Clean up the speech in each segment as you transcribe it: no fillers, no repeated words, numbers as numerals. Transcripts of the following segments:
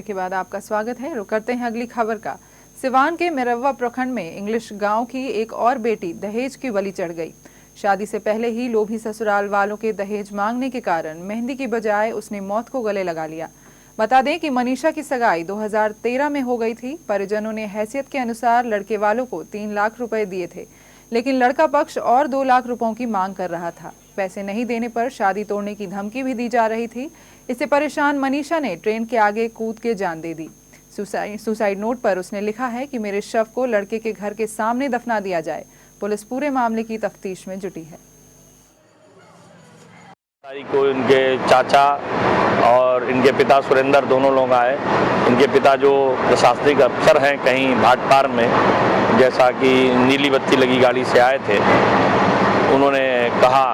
Break के बाद आपका स्वागत है। रुक करते हैं अगली खबर का। सिवान के मिरवा प्रखंड में इंग्लिश गांव की एक और बेटी दहेज की बलि चढ़ गई। शादी से पहले ही लोभी ससुराल वालों के दहेज मांगने के कारण मेहंदी की बजाय उसने मौत को गले लगा लिया। बता दें कि मनीषा की सगाई 2013 में हो गई थी। परिजनों ने हैसियत के अनुसार लड़के वालों को 3 लाख रुपए दिए थे, लेकिन लड़का पक्ष और 2 लाख रुपयों की मांग कर रहा था। पैसे नहीं देने पर शादी तोड़ने की धमकी भी दी जा रही थी। इससे परेशान मनीषा ने ट्रेन के आगे कूद के जान दे दी। सुसाइड नोट पर उसने लिखा है कि मेरे शव को लड़के के घर के सामने दफना दिया जाए। पुलिस पूरे मामले की तफ्तीश में जुटी है। तारीख को इनके चाचा और इनके पिता सुरेंद्र दोनों लोग आए। इनके पिता जो प्रशासनिक अफसर हैं कहीं भाटपार में, जैसा कि नीली बत्ती लगी गाड़ी से आए थे, उन्होंने कहा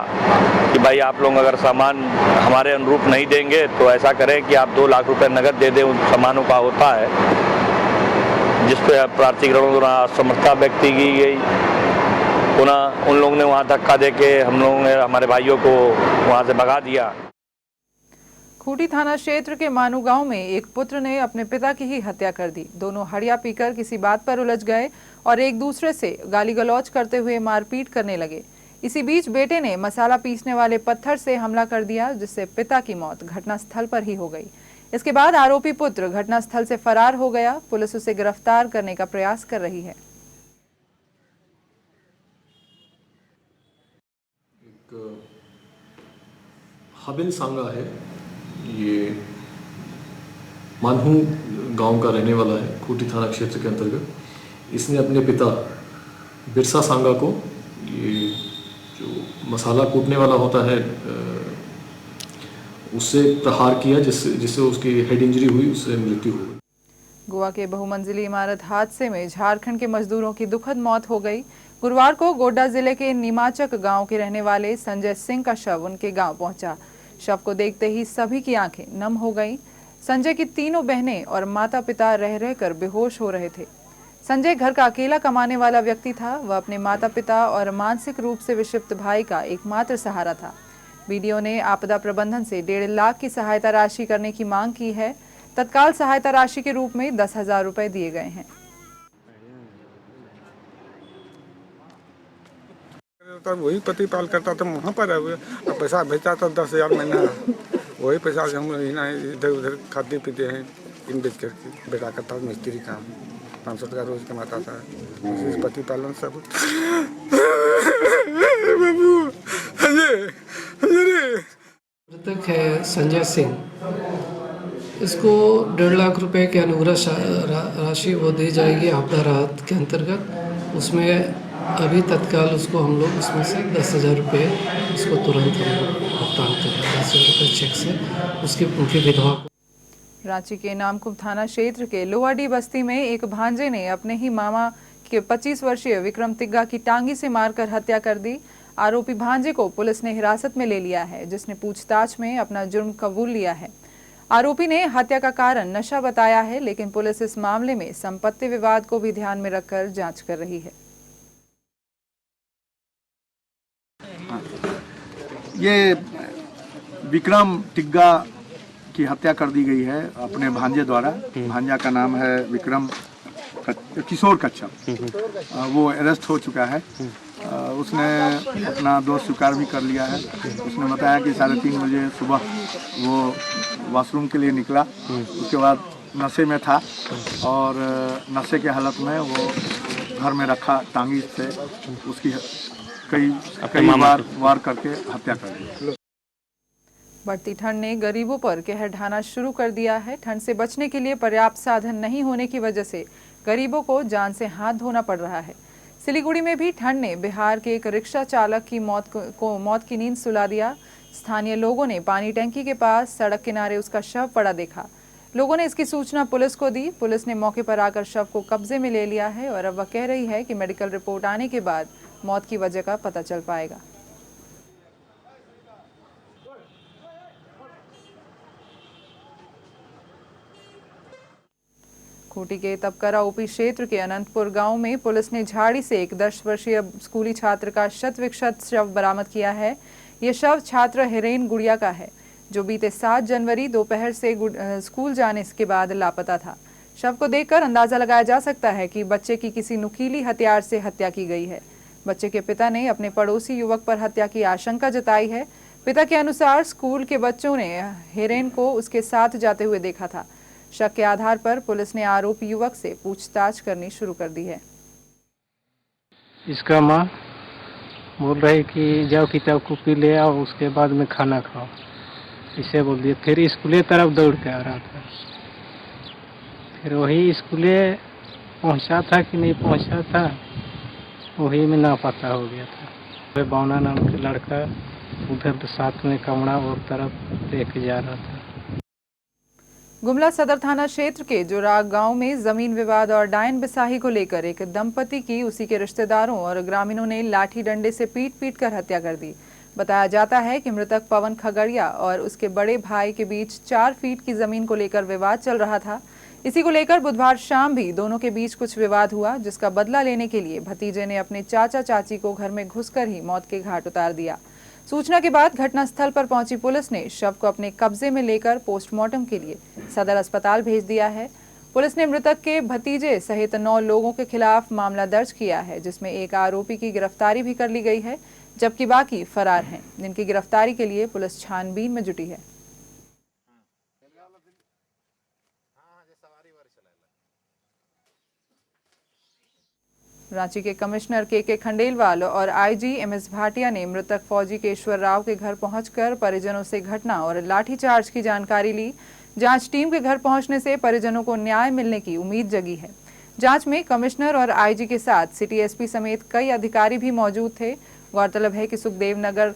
कि भाई आप लोग अगर सामान हमारे अनुरूप नहीं देंगे तो ऐसा करें कि आप 2 लाख रुपए नगद दे दें। उन सामानों का होता है, जिस पर प्रार्थीगणों द्वारा असमर्थता व्यक्त की गई। पुनः उन लोगों ने वहाँ धक्का दे के हम लोगों ने हमारे भाइयों को वहाँ से भगा दिया। खूंटी थाना क्षेत्र के मानू गांव में एक पुत्र ने अपने पिता की ही हत्या कर दी। दोनों हड़िया पीकर किसी बात पर उलझ गए और एक दूसरे से गाली गलौज करते हुए मारपीट करने लगे। इसी बीच बेटे ने मसाला पीसने वाले पत्थर से हमला कर दिया, जिससे पिता की मौत घटनास्थल पर ही हो गई। इसके बाद आरोपी पुत्र घटनास्थल से फरार हो गया। पुलिस उसे गिरफ्तार करने का प्रयास कर रही है। एक हबिन सांगा है, ये मानहू गांव का रहने वाला है, खूंटी थाना क्षेत्र के अंतर्गत। इसने अपने पिता बिरसा सांगा को, ये जो मसाला कूटने वाला होता है, उससे प्रहार किया, जिससे उसकी हेड इंजरी हुई, उससे मृत्यु हो गई। गोवा के बहुमंजिली इमारत हादसे में झारखंड के मजदूरों की दुखद मौत हो गई। गुरुवार को गोड्डा जिले के नीमाचक गांव के रहने वाले संजय सिंह का शव उनके गांव पहुंचा। शव को देखते ही सभी की आंखें नम हो गईं। संजय की तीनों बहनें और माता पिता रह रहकर बेहोश हो रहे थे। संजय घर का अकेला कमाने वाला व्यक्ति था। वह अपने माता पिता और मानसिक रूप से विक्षिप्त भाई का एकमात्र सहारा था। बीडीओ ने आपदा प्रबंधन से 1.5 लाख की सहायता राशि करने की मांग की है। तत्काल सहायता राशि के रूप में 10,000 रुपए दिए गए हैं। वही प्रतिपाल करता था, वहाँ पर पैसा भेजता था 10,000 महीना। वही पैसा से हम इधर उधर खाते पीते हैं, इन बेच करके। बेटा करता था मिस्त्री काम, 500 टका रोज कमाता था। प्रतिपालन सब मृतक है संजय सिंह। इसको 1.5 लाख रुपए की अनुग्रह राशि वो दी जाएगी आपदा राहत के अंतर्गत। उसमें अभी तत्काल उसको हम लोग उसमें से 10,000 रुपये उसको तुरंत हम लोग भुगतान कर रहे हैं, 10,000 रुपये चेक से उनकी विधवा को। रांची के नामकुम थाना क्षेत्र के लोहाडी बस्ती में एक भांजे ने अपने ही मामा के 25 वर्षीय विक्रम तिग्गा की टांगी से मारकर हत्या कर दी। आरोपी भांजे को पुलिस ने हिरासत में ले लिया है, जिसने पूछताछ में अपना जुर्म कबूल लिया है। आरोपी ने हत्या का कारण नशा बताया है, लेकिन पुलिस इस मामले में संपत्ति विवाद को भी ध्यान में रखकर जांच कर रही है। ये विक्रम तिग्गा की हत्या कर दी गई है अपने भांजे द्वारा। भांजा का नाम है विक्रम किशोर कच्छप। वो अरेस्ट हो चुका है। उसने अपना दोष स्वीकार भी कर लिया है। उसने बताया कि 3:30 बजे सुबह वो वॉशरूम के लिए निकला। उसके बाद नशे में था और नशे के हालत में वो घर में रखा टांगी से उसकी कई बार वार करके हत्या कर दी। बढ़ती ठंड ने गरीबों पर कहर ढाना शुरू कर दिया है। ठंड से बचने के लिए पर्याप्त साधन नहीं होने की वजह से गरीबों को जान से हाथ धोना पड़ रहा है। सिलीगुड़ी में भी ठंड ने बिहार के एक रिक्शा चालक की मौत की नींद सुला दिया। स्थानीय लोगों ने पानी टंकी के पास सड़क किनारे उसका शव पड़ा देखा। लोगों ने इसकी सूचना पुलिस को दी। पुलिस ने मौके पर आकर शव को कब्जे में ले लिया है और अब वह कह रही है कि मेडिकल रिपोर्ट आने के बाद मौत की वजह का पता चल पाएगा। खूंटी के तपकरा ओपी क्षेत्र के अनंतपुर गांव में पुलिस ने झाड़ी से एक 10 वर्षीय स्कूली छात्र का शत विक्षत शव बरामद किया है। ये शव छात्र हिरेन गुड़िया का है। जो बीते 7 जनवरी दोपहर से स्कूल जाने के बाद लापता था। शव को देखकर अंदाजा लगाया जा सकता है कि बच्चे की किसी नुकीली हथियार से हत्या की गई है। बच्चे के पिता ने अपने पड़ोसी युवक पर हत्या की आशंका जताई है। पिता के अनुसार स्कूल के बच्चों ने हिरेन को उसके साथ जाते हुए देखा था। शक के आधार पर पुलिस ने आरोपी युवक से पूछताछ करनी शुरू कर दी है। इसका माँ बोल रही कि जाओ किताब कॉपी ले आओ, उसके बाद में खाना खाओ, इसे बोल दिया। फिर स्कूले तरफ दौड़ के आ रहा था। फिर वही स्कूले पहुंचा था कि नहीं पहुंचा था, वही में नापता हो गया था। वह बावना नाम के लड़का उधर साथ में कमरा और तरफ लेके जा रहा था। गुमला सदर थाना क्षेत्र के जोराग गांव में जमीन विवाद और डायन बिसाही को लेकर एक दंपति की उसी के रिश्तेदारों और ग्रामीणों ने लाठी डंडे से पीट कर हत्या कर दी। बताया जाता है कि मृतक पवन खगड़िया और उसके बड़े भाई के बीच 4 फीट की जमीन को लेकर विवाद चल रहा था। इसी को लेकर बुधवार शाम भी दोनों के बीच कुछ विवाद हुआ, जिसका बदला लेने के लिए भतीजे ने अपने चाचा चाची को घर में घुसकर ही मौत के घाट उतार दिया। सूचना के बाद घटनास्थल पर पहुंची पुलिस ने शव को अपने कब्जे में लेकर पोस्टमार्टम के लिए सदर अस्पताल भेज दिया है। पुलिस ने मृतक के भतीजे सहित 9 लोगों के खिलाफ मामला दर्ज किया है, जिसमें एक आरोपी की गिरफ्तारी भी कर ली गई है, जबकि बाकी फरार हैं, जिनकी गिरफ्तारी के लिए पुलिस छानबीन में जुटी है। रांची के कमिश्नर के खंडेलवाल और आईजी एमएस भाटिया ने मृतक फौजी केशवर राव के घर पहुंचकर परिजनों से घटना और लाठीचार्ज की जानकारी ली। जांच टीम के घर पहुंचने से परिजनों को न्याय मिलने की उम्मीद जगी है। जांच में कमिश्नर और आईजी के साथ सिटी एसपी समेत कई अधिकारी भी मौजूद थे। गौरतलब है कि सुखदेव नगर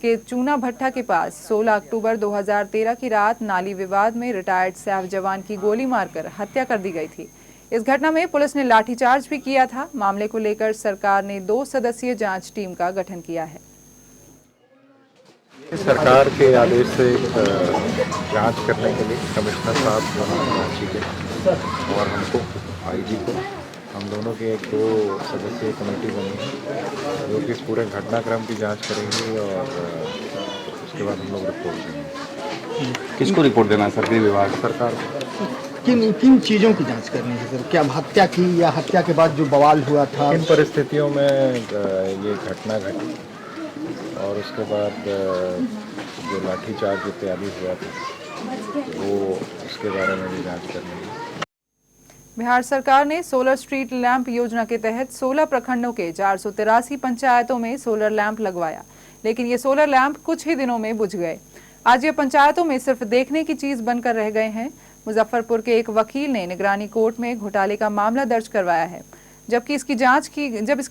के चूना भट्टा के पास 16 अक्टूबर 2013 की रात नाली विवाद में रिटायर्ड सैफ जवान की गोली मारकर हत्या कर दी गई थी। इस घटना में पुलिस ने लाठीचार्ज भी किया था। मामले को लेकर सरकार ने 2 सदस्यीय जांच टीम का गठन किया है। सरकार के आदेश से जांच करने के लिए कमिश्नर साहब रांची के और हमको आईजी को हम दोनों की एक 2 सदस्यीय कमेटी बनी है, जो कि इस पूरे घटनाक्रम की जांच करेंगी और उसके बाद हम लोग रिपोर्ट देंगे। किसको रिपोर्ट देना है? सरकारी विभाग? सरकार को। किन चीज़ों की जांच करनी है सर? क्या हत्या की या हत्या के बाद जो बवाल हुआ था? किन परिस्थितियों में ये घटना घटी और उसके बाद जो लाठीचार्ज इत्यादि हुआ था वो उसके बारे में भी जांच करनी है। बिहार सरकार ने सोलर स्ट्रीट लैंप योजना के तहत 16 प्रखंडों के 483 पंचायतों में सोलर लैंप लगवाया, लेकिन ये सोलर लैंप कुछ ही दिनों में बुझ गए। आज ये पंचायतों में सिर्फ देखने की चीज बनकर रह गए हैं। मुजफ्फरपुर के एक वकील ने निगरानी कोर्ट में घोटाले का मामला दर्ज करवाया है। जब इसकी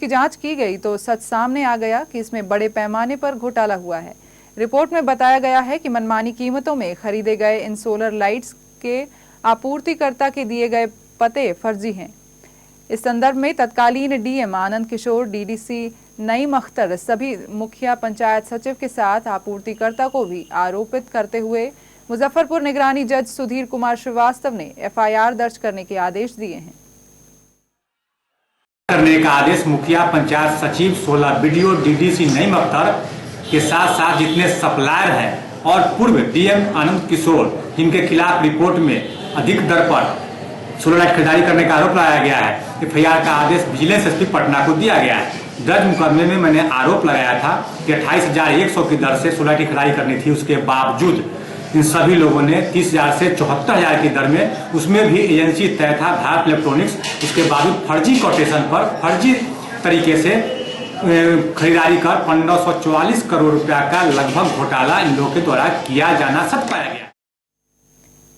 जांच की गई तो सच सामने आ गया कि इसमें बड़े पैमाने पर घोटाला हुआ है। रिपोर्ट में बताया गया है कि मनमानी कीमतों में खरीदे गए इन सोलर लाइट्स के आपूर्तिकर्ता के दिए गए पते फर्जी हैं। इस संदर्भ में तत्कालीन डीएम आनंद किशोर, डीडीसी नईम अख्तर, सभी मुखिया पंचायत सचिव के साथ आपूर्तिकर्ता को भी आरोपित करते हुए मुजफ्फरपुर निगरानी जज सुधीर कुमार श्रीवास्तव ने एफआईआर दर्ज करने के आदेश दिए हैं। करने का आदेश मुखिया पंचायत सचिव, 16 बीडीओ, डीडीसी नईम अख्तर के साथ साथ जितने सप्लायर हैं और पूर्व डीएम आनंद किशोर, इनके खिलाफ रिपोर्ट में अधिक दर पर सोलर लाइट खरीदारी करने का आरोप लगाया गया है। एफआईआर का आदेश विजिलेंस एसपी पटना को दिया गया है। दर्ज मुकदमे में मैंने आरोप लगाया था कि 28,100 की दर से सोलर लाइट की खरीदारी करनी थी। उसके बावजूद इन सभी लोगों ने 30,000 से 74,000 की दर में, उसमें भी एजेंसी तय था भारत इलेक्ट्रॉनिक्स, उसके बावजूद फर्जी कोटेशन पर फर्जी तरीके से खरीदारी कर 1544 करोड़ रुपया का लगभग घोटाला इन लोगों के द्वारा किया जाना सच पाया गया।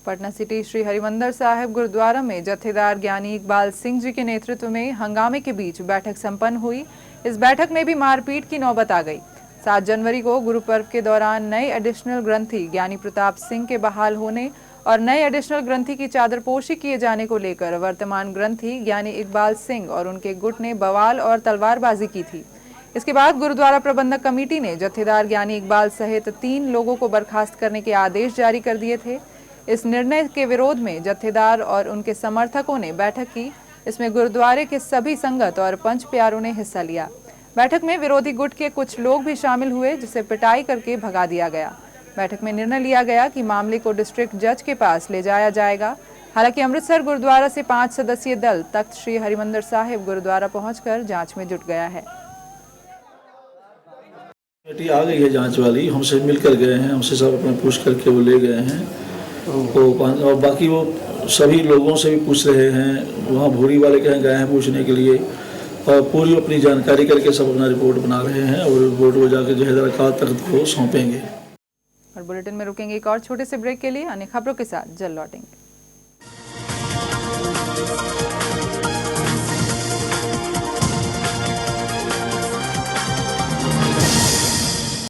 पटना सिटी श्री हरिमंदिर साहिब गुरुद्वारा में जत्थेदार ज्ञानी इकबाल सिंह जी के नेतृत्व में हंगामे के बीच बैठक संपन्न हुई। इस बैठक में भी मारपीट की नौबत आ गई। 7 जनवरी को गुरु पर्व के दौरान नए एडिशनल ग्रंथी ज्ञानी प्रताप सिंह के बहाल होने और नए एडिशनल ग्रंथी की चादरपोशी किए जाने को लेकर वर्तमान ग्रंथी ज्ञानी इकबाल सिंह और उनके गुट ने बवाल और तलवारबाजी की थी। इसके बाद गुरुद्वारा प्रबंधक कमेटी ने जत्थेदार ज्ञानी इकबाल सहित 3 लोगों को बर्खास्त करने के आदेश जारी कर दिए थे। इस निर्णय के विरोध में जत्थेदार और उनके समर्थकों ने बैठक की। इसमें गुरुद्वारे के सभी संगत और पंच प्यारों ने हिस्सा लिया। बैठक में विरोधी गुट के कुछ लोग भी शामिल हुए, जिसे पिटाई करके भगा दिया गया। बैठक में निर्णय लिया गया कि मामले को डिस्ट्रिक्ट जज के पास ले जाया जाएगा। हालांकि अमृतसर गुरुद्वारा से 5 सदस्यीय दल तख्त श्री हरिमंदिर साहिब गुरुद्वारा पहुंचकर जांच में जुट गया है। कमेटी आ गई है जांच वाली, हमसे मिलकर गए हैं, हमसे सब अपना पूछ करके वो ले गए हैं। तो और बाकी वो सभी लोगों से भी पूछ रहे हैं, वहाँ भूरी वाले कहीं गए हैं पूछने के लिए, और पूरी अपनी जानकारी करके सब अपना रिपोर्ट बना रहे हैं और रिपोर्ट को जाकर जो है दरखास्त तख्त को सौंपेंगे। और बुलेटिन में रुकेंगे एक और छोटे से ब्रेक के लिए, अन्य खबरों के साथ जल्द लौटेंगे।